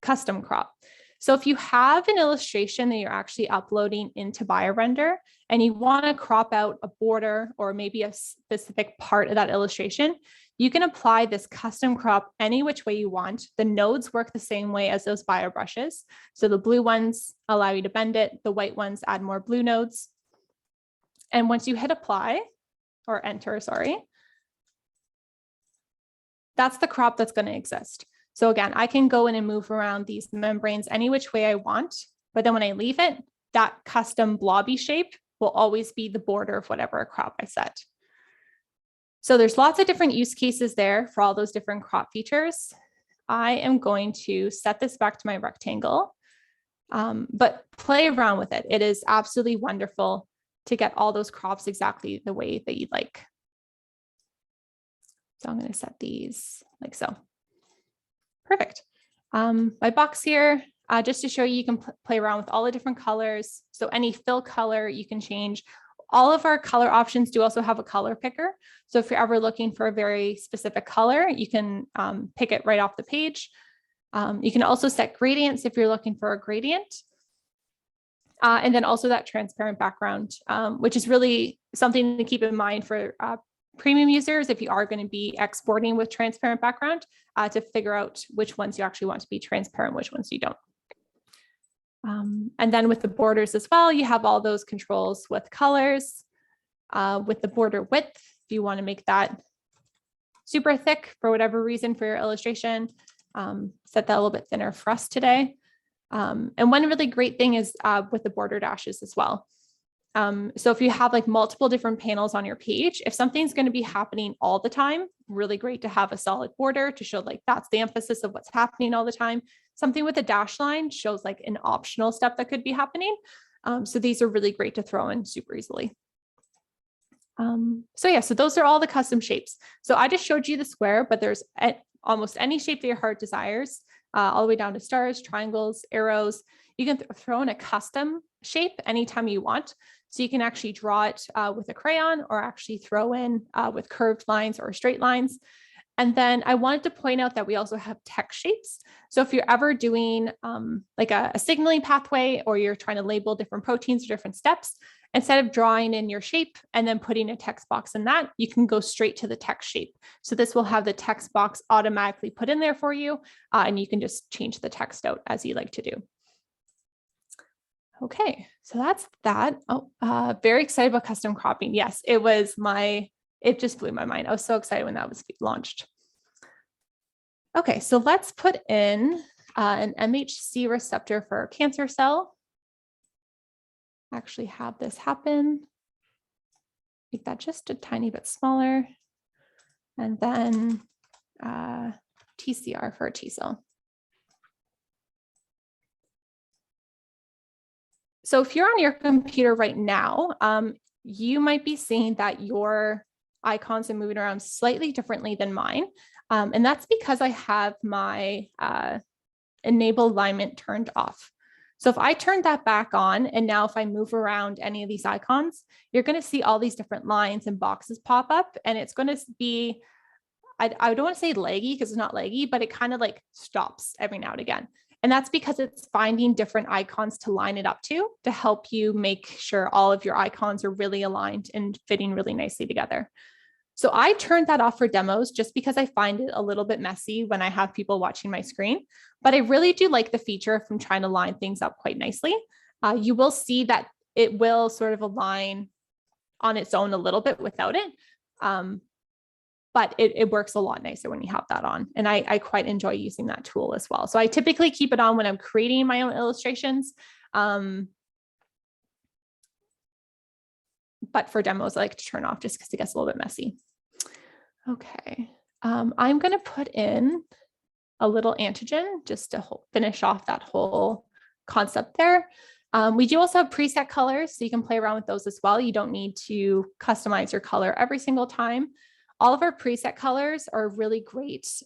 custom crop. So if you have an illustration that you're actually uploading into BioRender and you want to crop out a border or maybe a specific part of that illustration, you can apply this custom crop any which way you want. The nodes work the same way as those bio brushes. So the blue ones allow you to bend it. The white ones add more blue nodes. And once you hit apply or enter, sorry, that's the crop that's going to exist. So again, I can go in and move around these membranes any which way I want, but then when I leave it, that custom blobby shape will always be the border of whatever crop I set. So there's lots of different use cases there for all those different crop features. I am going to set this back to my rectangle, but play around with it. It is absolutely wonderful to get all those crops exactly the way that you'd like. So I'm going to set these like so. Perfect. My box here, just to show you, you can play around with all the different colors. So any fill color you can change. All of our color options do also have a color picker. So if you're ever looking for a very specific color, you can pick it right off the page. You can also set gradients if you're looking for a gradient. And then also that transparent background, which is really something to keep in mind for premium users if you are going to be exporting with transparent background to figure out which ones you actually want to be transparent, which ones you don't. And then with the borders as well, you have all those controls with colors, with the border width, if you want to make that super thick for whatever reason for your illustration, set that a little bit thinner for us today. And one really great thing is with the border dashes as well. So if you have like multiple different panels on your page, if something's going to be happening all the time, really great to have a solid border to show like that's the emphasis of what's happening all the time. Something with a dash line shows like an optional step that could be happening. So these are really great to throw in super easily. So those are all the custom shapes. So I just showed you the square, but there's almost any shape that your heart desires, all the way down to stars, triangles, arrows. You can throw in a custom shape anytime you want. So you can actually draw it with a crayon or actually throw in with curved lines or straight lines. And then I wanted to point out that we also have text shapes. So if you're ever doing like a signaling pathway, or you're trying to label different proteins or different steps, instead of drawing in your shape and then putting a text box in that, you can go straight to the text shape. So this will have the text box automatically put in there for you, and you can just change the text out as you like to do. Okay, so that's that. Oh, very excited about custom cropping. Yes, it just blew my mind. I was so excited when that was launched. Okay, so let's put in an MHC receptor for a cancer cell. Actually have this happen. Make that just a tiny bit smaller. And then TCR for a T cell. So if you're on your computer right now, you might be seeing that your icons are moving around slightly differently than mine. And that's because I have my enable alignment turned off. So if I turn that back on, and now if I move around any of these icons, you're going to see all these different lines and boxes pop up, and it's going to be, I don't want to say laggy because it's not laggy, but it kind of like stops every now and again. And that's because it's finding different icons to line it up to help you make sure all of your icons are really aligned and fitting really nicely together. So I turned that off for demos just because I find it a little bit messy when I have people watching my screen, but I really do like the feature if I'm trying to line things up quite nicely. You will see that it will sort of align on its own a little bit without it. But it works a lot nicer when you have that on. And I quite enjoy using that tool as well. So I typically keep it on when I'm creating my own illustrations. But for demos, I like to turn off just because it gets a little bit messy. Okay, I'm going to put in a little antigen just to finish off that whole concept there. We do also have preset colors, so you can play around with those as well. You don't need to customize your color every single time. All of our preset colors are really great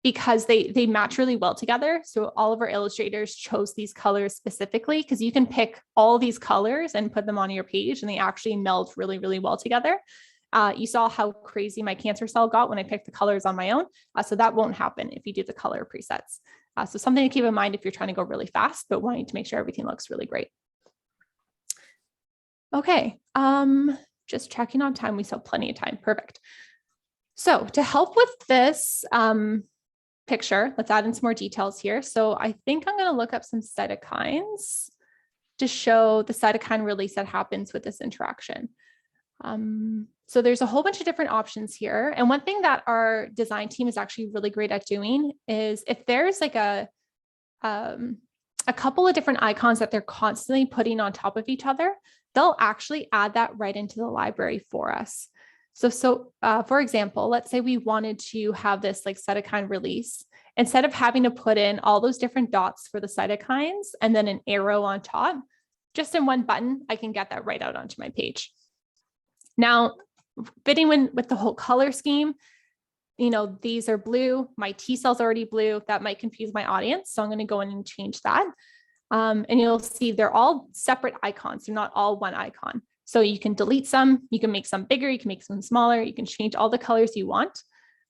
because they match really well together. So all of our illustrators chose these colors specifically because you can pick all these colors and put them on your page, and they actually meld really, really well together. You saw how crazy my cancer cell got when I picked the colors on my own. So that won't happen if you do the color presets. So something to keep in mind if you're trying to go really fast, but wanting to make sure everything looks really great. Okay, just checking on time. We still have plenty of time. Perfect. So to help with this picture, let's add in some more details here. So I think I'm going to look up some cytokines to show the cytokine release that happens with this interaction. So there's a whole bunch of different options here. And one thing that our design team is actually really great at doing is if there's like a couple of different icons that they're constantly putting on top of each other, they'll actually add that right into the library for us. So for example, let's say we wanted to have this like cytokine release. Instead of having to put in all those different dots for the cytokines and then an arrow on top, just in one button, I can get that right out onto my page. Now, fitting with the whole color scheme, these are blue. My T cell's already blue. That might confuse my audience. So I'm going to go in and change that. And you'll see they're all separate icons. They're not all one icon. So you can delete some, you can make some bigger, you can make some smaller, you can change all the colors you want.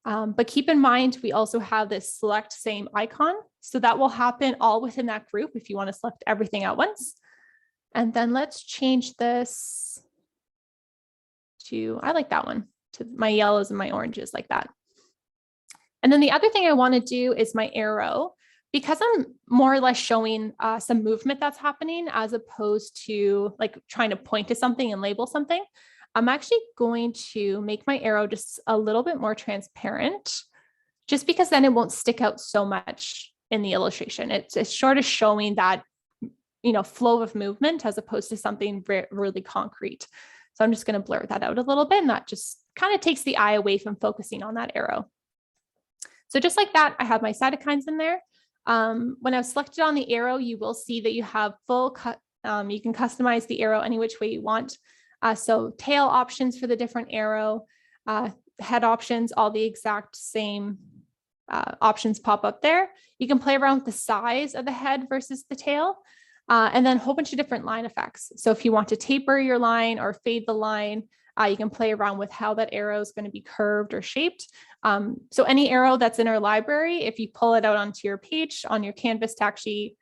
But keep in mind, we also have this select same icon. So that will happen all within that group if you want to select everything at once. And then let's change this to, I like that one, to my yellows and my oranges like that. And then the other thing I want to do is my arrow, because I'm more or less showing some movement that's happening as opposed to like trying to point to something and label something. I'm actually going to make my arrow just a little bit more transparent, just because then it won't stick out so much in the illustration. It's sort of showing that flow of movement as opposed to something really concrete. So I'm just going to blur that out a little bit, and that just kind of takes the eye away from focusing on that arrow. So just like that, I have my cytokines in there. When I've selected on the arrow, you will see that you have full cut. You can customize the arrow any which way you want. So tail options for the different arrow, head options, all the exact same options pop up there. You can play around with the size of the head versus the tail, and then a whole bunch of different line effects. So if you want to taper your line or fade the line, you can play around with how that arrow is going to be curved or shaped. So any arrow that's in our library, if you pull it out onto your page on your canvas to actually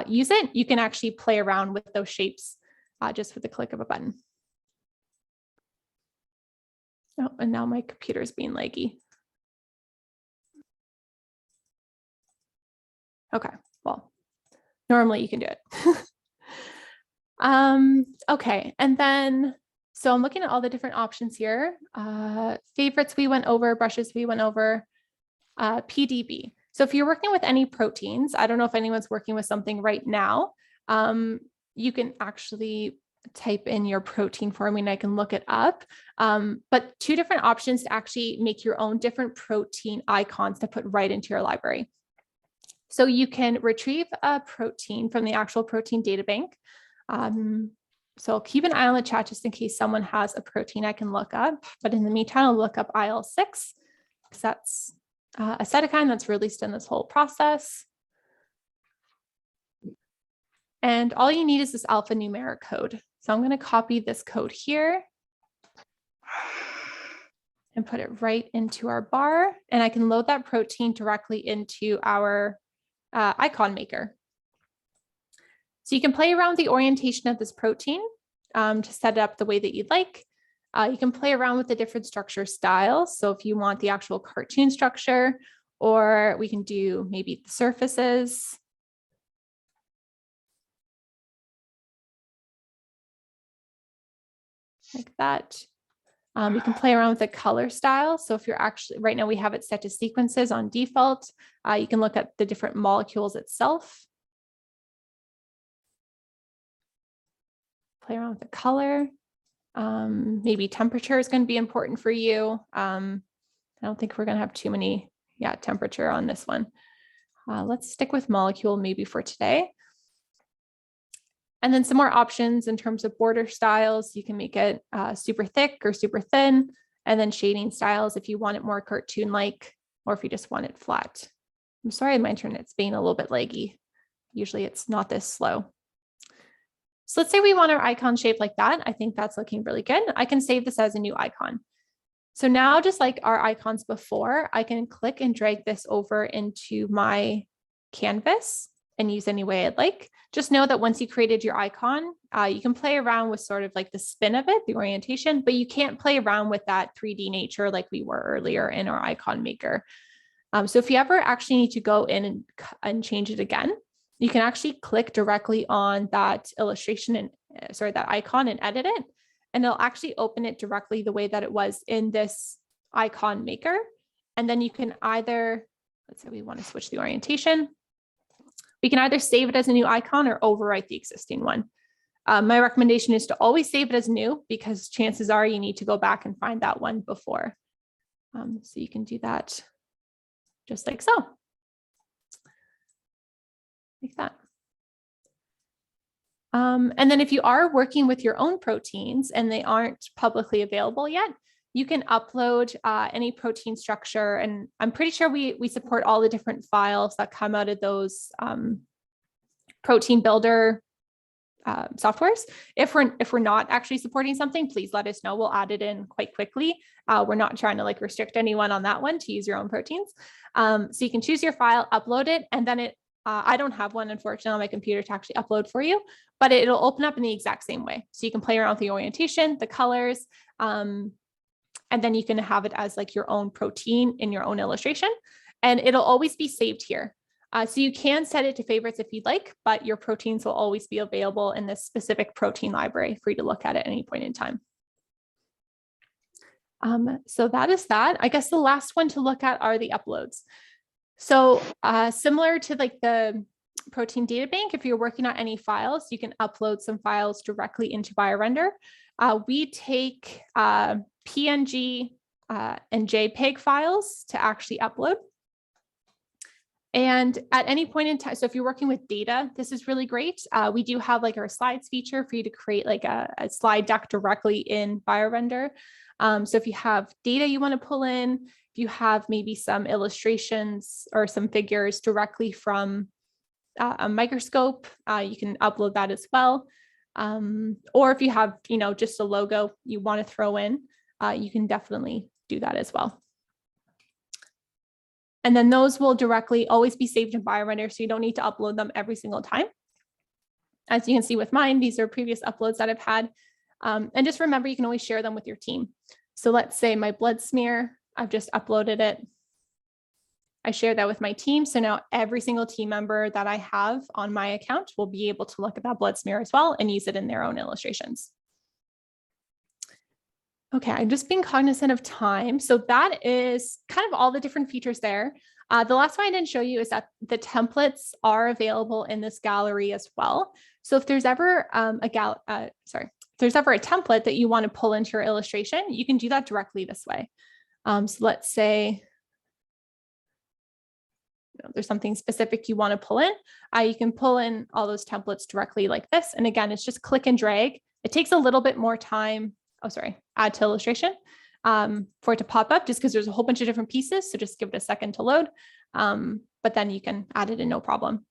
use it, you can actually play around with those shapes just with the click of a button. Oh, and now my computer is being laggy. Okay, well, normally you can do it. Okay, and then, so I'm looking at all the different options here. Favorites we went over, brushes we went over, PDB. So if you're working with any proteins, I don't know if anyone's working with something right now, you can actually type in your protein for me and I can look it up. But two different options to actually make your own different protein icons to put right into your library. So you can retrieve a protein from the actual protein data bank. So I'll keep an eye on the chat just in case someone has a protein I can look up. But in the meantime, I'll look up IL-6 because that's a cytokine that's released in this whole process. And all you need is this alphanumeric code. So I'm going to copy this code here and put it right into our bar. And I can load that protein directly into our icon maker. So you can play around with the orientation of this protein to set it up the way that you'd like. You can play around with the different structure styles. So if you want the actual cartoon structure, or we can do maybe the surfaces. Like that. We can play around with the color style. So if you're actually, right now we have it set to sequences on default. You can look at the different molecules itself. Play around with the color. Maybe temperature is going to be important for you. I don't think we're going to have too many, temperature on this one. Let's stick with molecule maybe for today. And then some more options in terms of border styles. You can make it super thick or super thin, and then shading styles if you want it more cartoon-like, or if you just want it flat. I'm sorry, my internet's being a little bit laggy. Usually it's not this slow. So let's say we want our icon shape like that. I think that's looking really good. I can save this as a new icon. So now, just like our icons before, I can click and drag this over into my canvas and use any way I'd like. Just know that once you created your icon, you can play around with sort of like the spin of it, the orientation, but you can't play around with that 3D nature like we were earlier in our icon maker. So if you ever actually need to go in and change it again, you can actually click directly on that illustration and that icon and edit it. And it'll actually open it directly the way that it was in this icon maker. And then you can either, let's say we want to switch the orientation. We can either save it as a new icon or overwrite the existing one. My recommendation is to always save it as new, because chances are you need to go back and find that one before. So you can do that just like so. Like that. And then if you are working with your own proteins and they aren't publicly available yet, you can upload any protein structure. And I'm pretty sure we support all the different files that come out of those protein builder softwares. If we're not actually supporting something, please let us know. We'll add it in quite quickly. We're not trying to restrict anyone on that one to use your own proteins. So you can choose your file, upload it, and then I don't have one, unfortunately, on my computer to actually upload for you, but it'll open up in the exact same way. So you can play around with the orientation, the colors, and then you can have it as your own protein in your own illustration, and it'll always be saved here. So you can set it to favorites if you'd like, but your proteins will always be available in this specific protein library for you to look at any point in time. So that is that. I guess the last one to look at are the uploads. So similar to the protein data bank. If you're working on any files, you can upload some files directly into BioRender. We take PNG and JPEG files to actually upload. And at any point in time, so if you're working with data, this is really great. We do have like our slides feature for you to create like a slide deck directly in BioRender. So if you have data you want to pull in, if you have maybe some illustrations or some figures directly from a microscope, you can upload that as well. Or if you have, just a logo you want to throw in, you can definitely do that as well. And then those will directly always be saved in BioRender, so you don't need to upload them every single time. As you can see with mine, these are previous uploads that I've had. And just remember, you can always share them with your team. So let's say my blood smear, I've just uploaded it. I share that with my team. So now every single team member that I have on my account will be able to look at that blood smear as well and use it in their own illustrations. Okay, I'm just being cognizant of time. So that is kind of all the different features there. The last one I didn't show you is that the templates are available in this gallery as well. So if there's ever if there's ever a template that you want to pull into your illustration, you can do that directly this way. So let's say there's something specific you want to pull in. You can pull in all those templates directly like this. And again, it's just click and drag. It takes a little bit more time. Add to illustration for it to pop up just because there's a whole bunch of different pieces. So just give it a second to load, but then you can add it in no problem.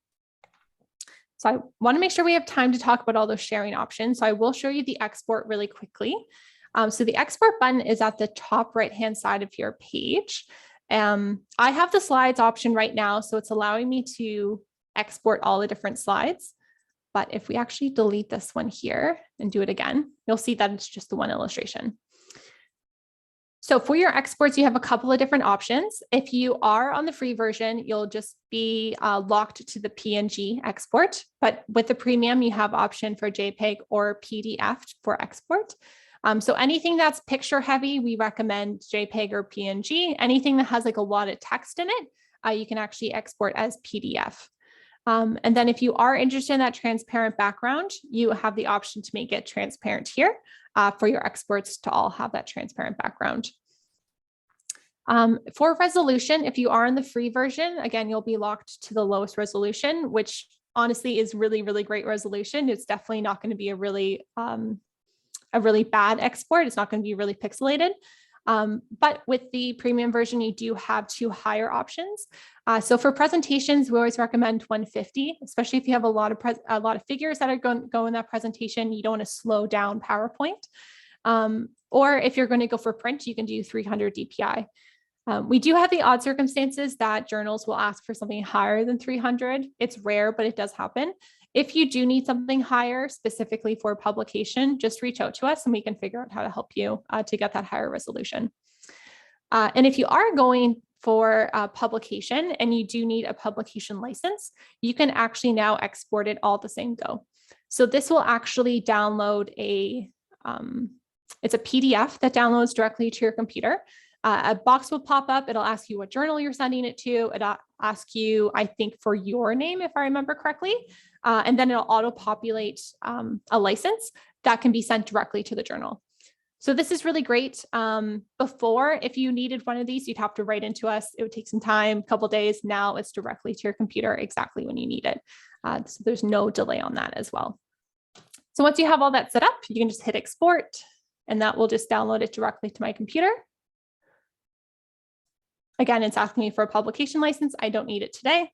So I want to make sure we have time to talk about all those sharing options. So I will show you the export really quickly. So the export button is at the top right-hand side of your page. I have the slides option right now, so it's allowing me to export all the different slides. But if we actually delete this one here and do it again, you'll see that it's just the one illustration. So for your exports, you have a couple of different options. If you are on the free version, you'll just be locked to the PNG export. But with the premium, you have option for JPEG or PDF for export. So anything that's picture heavy, we recommend JPEG or PNG. Anything that has like a lot of text in it, you can actually export as PDF. And then if you are interested in that transparent background, you have the option to make it transparent here for your exports to all have that transparent background. For resolution, if you are in the free version, again, you'll be locked to the lowest resolution, which honestly is really, really great resolution. It's definitely not going to be a really bad export. It's not going to be really pixelated. But with the premium version, you do have two higher options. So for presentations, we always recommend 150, especially if you have a lot of figures that are going to go in that presentation. You don't want to slow down PowerPoint. Or if you're going to go for print, you can do 300 DPI. We do have the odd circumstances that journals will ask for something higher than 300. It's rare, but it does happen. If you do need something higher specifically for publication, just reach out to us and we can figure out how to help you to get that higher resolution. And if you are going for publication and you do need a publication license, you can actually now export it all at the same go. So this will actually download it's a PDF that downloads directly to your computer. A box will pop up. It'll ask you what journal you're sending it to. It'll ask you, I think, for your name, if I remember correctly. And then it'll auto-populate a license that can be sent directly to the journal. So this is really great. Before, if you needed one of these, you'd have to write into us. It would take some time, a couple of days. Now it's directly to your computer exactly when you need it. So there's no delay on that as well. So once you have all that set up, you can just hit export, and that will just download it directly to my computer. Again, it's asking me for a publication license. I don't need it today,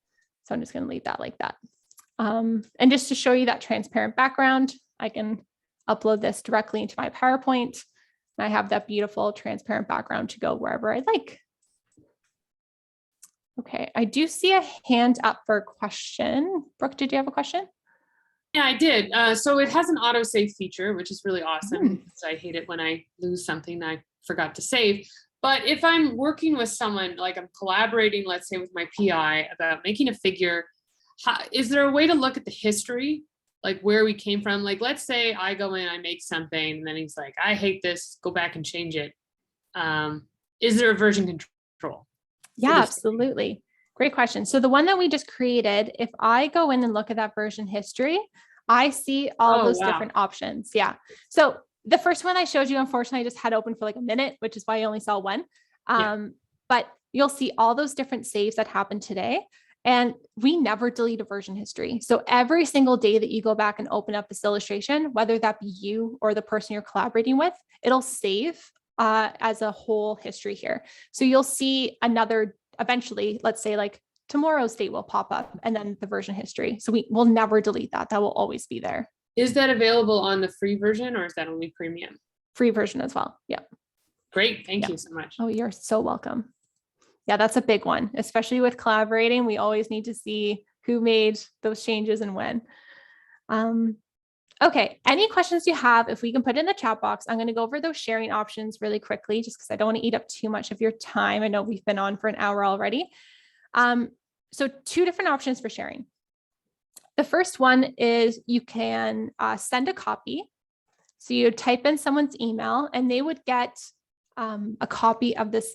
so I'm just going to leave that like that. And just to show you that transparent background, I can upload this directly into my PowerPoint. And I have that beautiful transparent background to go wherever I'd like. Okay, I do see a hand up for a question. Brooke, did you have a question? Yeah, I did. So it has an autosave feature, which is really awesome. Because I hate it when I lose something I forgot to save. But if I'm working with someone, like I'm collaborating, let's say with my PI about making a figure, is there a way to look at the history, like where we came from? Like, let's say I go in, I make something, and then he's like, I hate this, go back and change it. Is there a version control? Yeah, absolutely. Great question. So the one that we just created, if I go in and look at that version history, I see all those different options. Yeah. So the first one I showed you, unfortunately, I just had open for like a minute, which is why I only saw one. But you'll see all those different saves that happened today. And we never delete a version history. So every single day that you go back and open up this illustration, whether that be you or the person you're collaborating with, it'll save as a whole history here. So you'll see another, eventually, let's say like tomorrow's date will pop up and then the version history. So we will never delete that. That will always be there. Is that available on the free version or is that only premium? Free version as well. Yeah. Great. Thank you so much. Oh, you're so welcome. Yeah, that's a big one, especially with collaborating. We always need to see who made those changes and when. Okay, any questions you have, if we can put it in the chat box, I'm going to go over those sharing options really quickly, just because I don't want to eat up too much of your time. I know we've been on for an hour already. So 2 different options for sharing. The first one is you can send a copy. So you type in someone's email and they would get a copy of this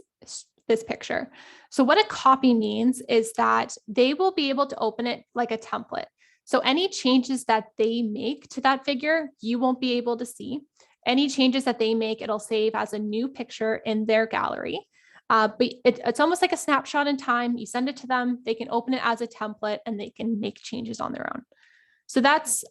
picture. So what a copy means is that they will be able to open it like a template. So any changes that they make to that figure, you won't be able to see. Any changes that they make, it'll save as a new picture in their gallery. But it's almost like a snapshot in time. You send it to them, they can open it as a template and they can make changes on their own. So that's,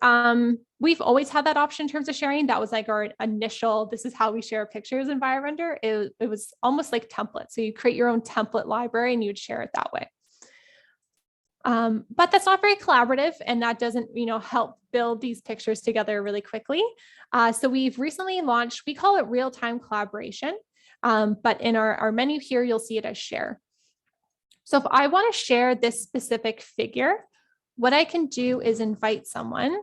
we've always had that option in terms of sharing. That was like our initial, this is how we share pictures in BioRender. It was almost like templates. So you create your own template library and you would share it that way. But that's not very collaborative and that doesn't, help build these pictures together really quickly. So we've recently launched, we call it real-time collaboration. But in our menu here, you'll see it as share. So if I want to share this specific figure, what I can do is invite someone,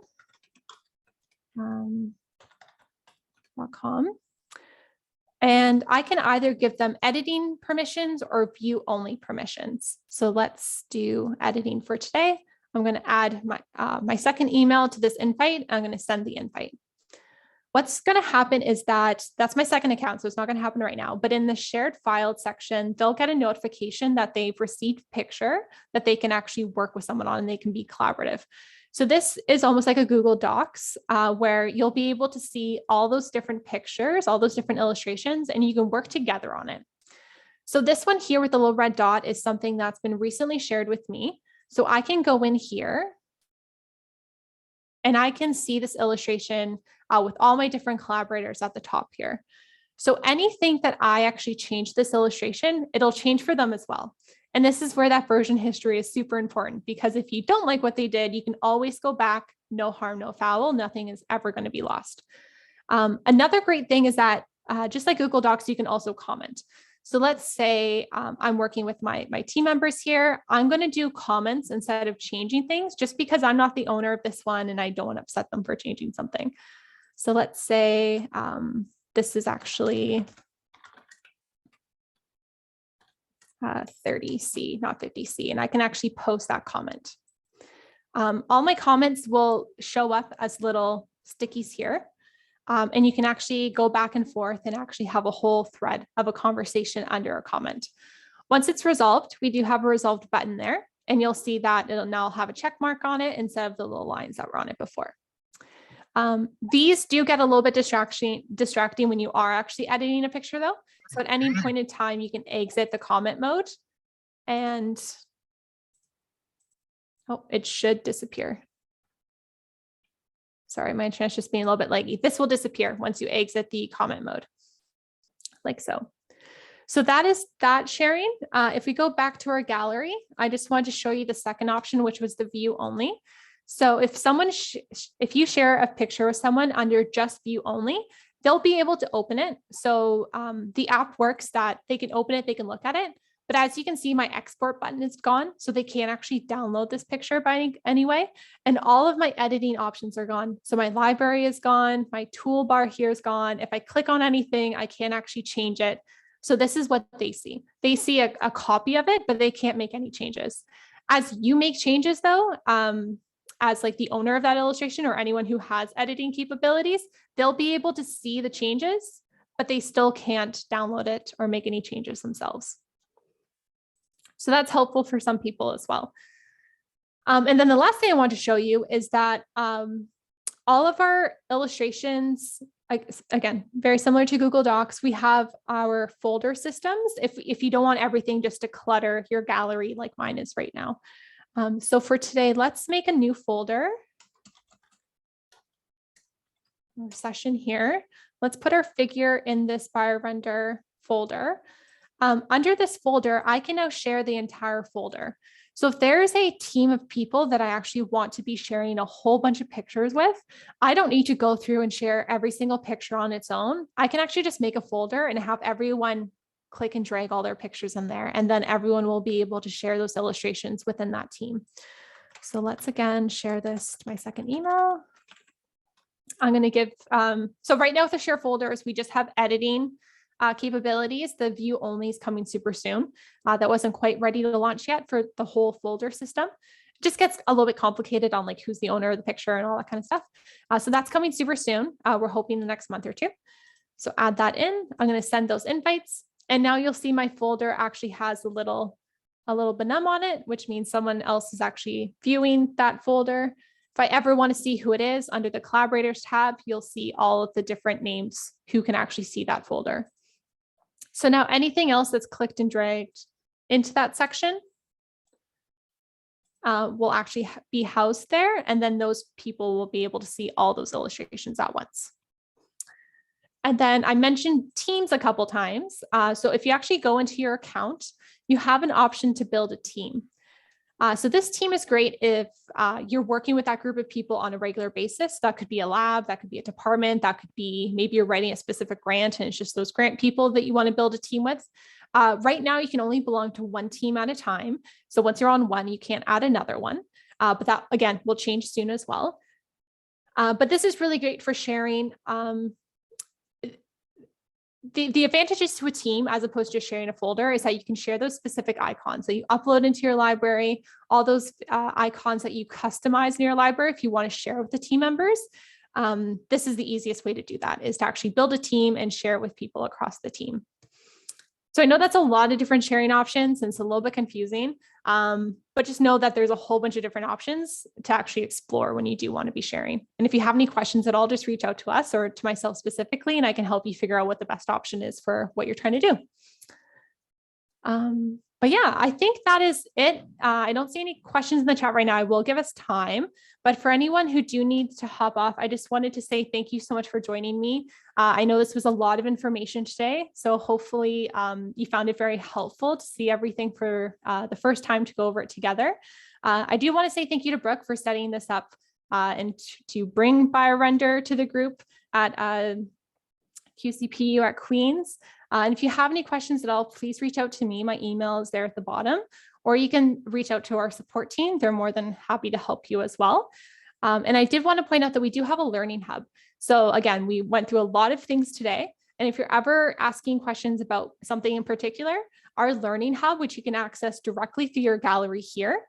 and I can either give them editing permissions or view only permissions. So let's do editing for today. I'm going to add my second email to this invite. I'm going to send the invite. What's going to happen is that's my second account, so it's not going to happen right now. But in the shared file section, they'll get a notification that they've received a picture that they can actually work with someone on and they can be collaborative. So this is almost like a Google Docs where you'll be able to see all those different pictures, all those different illustrations, and you can work together on it. So this one here with the little red dot is something that's been recently shared with me. So I can go in here and I can see this illustration with all my different collaborators at the top here. So anything that I actually change this illustration, it'll change for them as well. And this is where that version history is super important, because if you don't like what they did, you can always go back, no harm, no foul, nothing is ever going to be lost. Another great thing is that just like Google Docs, you can also comment. So let's say I'm working with my team members here. I'm going to do comments instead of changing things just because I'm not the owner of this one and I don't want to upset them for changing something. So let's say this is actually 30C, not 50C, and I can actually post that comment. All my comments will show up as little stickies here. And you can actually go back and forth and actually have a whole thread of a conversation under a comment. Once it's resolved, we do have a resolved button there, and you'll see that it'll now have a check mark on it instead of the little lines that were on it before. These do get a little bit distracting when you are actually editing a picture though. So at any point in time, you can exit the comment mode and it should disappear. Sorry, my internet's just being a little bit laggy. This will disappear once you exit the comment mode, like so. So that is that sharing. If we go back to our gallery, I just wanted to show you the second option, which was the view only. So if if you share a picture with someone under just view only, they'll be able to open it. So the app works that they can open it, they can look at it. But as you can see, my export button is gone. So they can't actually download this picture by any way. And all of my editing options are gone. So my library is gone. My toolbar here is gone. If I click on anything, I can't actually change it. So this is what they see. They see a copy of it, but they can't make any changes. As you make changes though, as like the owner of that illustration or anyone who has editing capabilities, they'll be able to see the changes, but they still can't download it or make any changes themselves. So that's helpful for some people as well. And then the last thing I want to show you is that all of our illustrations, again, very similar to Google Docs, we have our folder systems if you don't want everything just to clutter your gallery like mine is right now. So for today, let's make a new folder or session here. Let's put our figure in this BioRender folder. Under this folder, I can now share the entire folder. So if there's a team of people that I actually want to be sharing a whole bunch of pictures with, I don't need to go through and share every single picture on its own. I can actually just make a folder and have everyone click and drag all their pictures in there, and then everyone will be able to share those illustrations within that team. So let's again share this to my second email. I'm going to give, so right now with the share folders, we just have editing capabilities. The view only is coming super soon. That wasn't quite ready to launch yet for the whole folder system. It just gets a little bit complicated on like who's the owner of the picture and all that kind of stuff. So that's coming super soon. We're hoping the next month or two. So add that in. I'm going to send those invites. And now you'll see my folder actually has a little benum on it, which means someone else is actually viewing that folder. If I ever want to see who it is, under the collaborators tab, you'll see all of the different names who can actually see that folder. So now anything else that's clicked and dragged into that section will actually be housed there. And then those people will be able to see all those illustrations at once. And then I mentioned teams a couple times. So if you actually go into your account, you have an option to build a team. So this team is great if you're working with that group of people on a regular basis. That could be a lab, that could be a department, that could be maybe you're writing a specific grant and it's just those grant people that you want to build a team with. Right now, you can only belong to one team at a time. So once you're on one, you can't add another one. But that, again, will change soon as well. But this is really great for sharing. The advantages to a team as opposed to sharing a folder is that you can share those specific icons that you upload into your library, all those icons that you customize in your library if you want to share with the team members. This is the easiest way to do that, is to actually build a team and share it with people across the team. So I know that's a lot of different sharing options and it's a little bit confusing, but just know that there's a whole bunch of different options to actually explore when you do want to be sharing. And if you have any questions at all, just reach out to us or to myself specifically, and I can help you figure out what the best option is for what you're trying to do. But yeah, I think that is it. I don't see any questions in the chat right now. I will give us time, but for anyone who do need to hop off, I just wanted to say thank you so much for joining me. I know this was a lot of information today, so hopefully you found it very helpful to see everything for the first time to go over it together. I do want to say thank you to Brooke for setting this up and to bring BioRender to the group at QCPU at Queens. And if you have any questions at all, please reach out to me. My email is there at the bottom, or you can reach out to our support team. They're more than happy to help you as well. And I did want to point out that we do have a learning hub. So again, we went through a lot of things today. And if you're ever asking questions about something in particular, our learning hub, which you can access directly through your gallery here,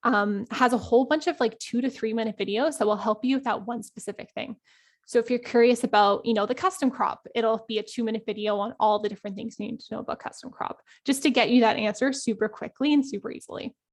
has a whole bunch of like 2 to 3 minute videos that will help you with that one specific thing. So if you're curious about, the custom crop, it'll be a 2-minute video on all the different things you need to know about custom crop, just to get you that answer super quickly and super easily.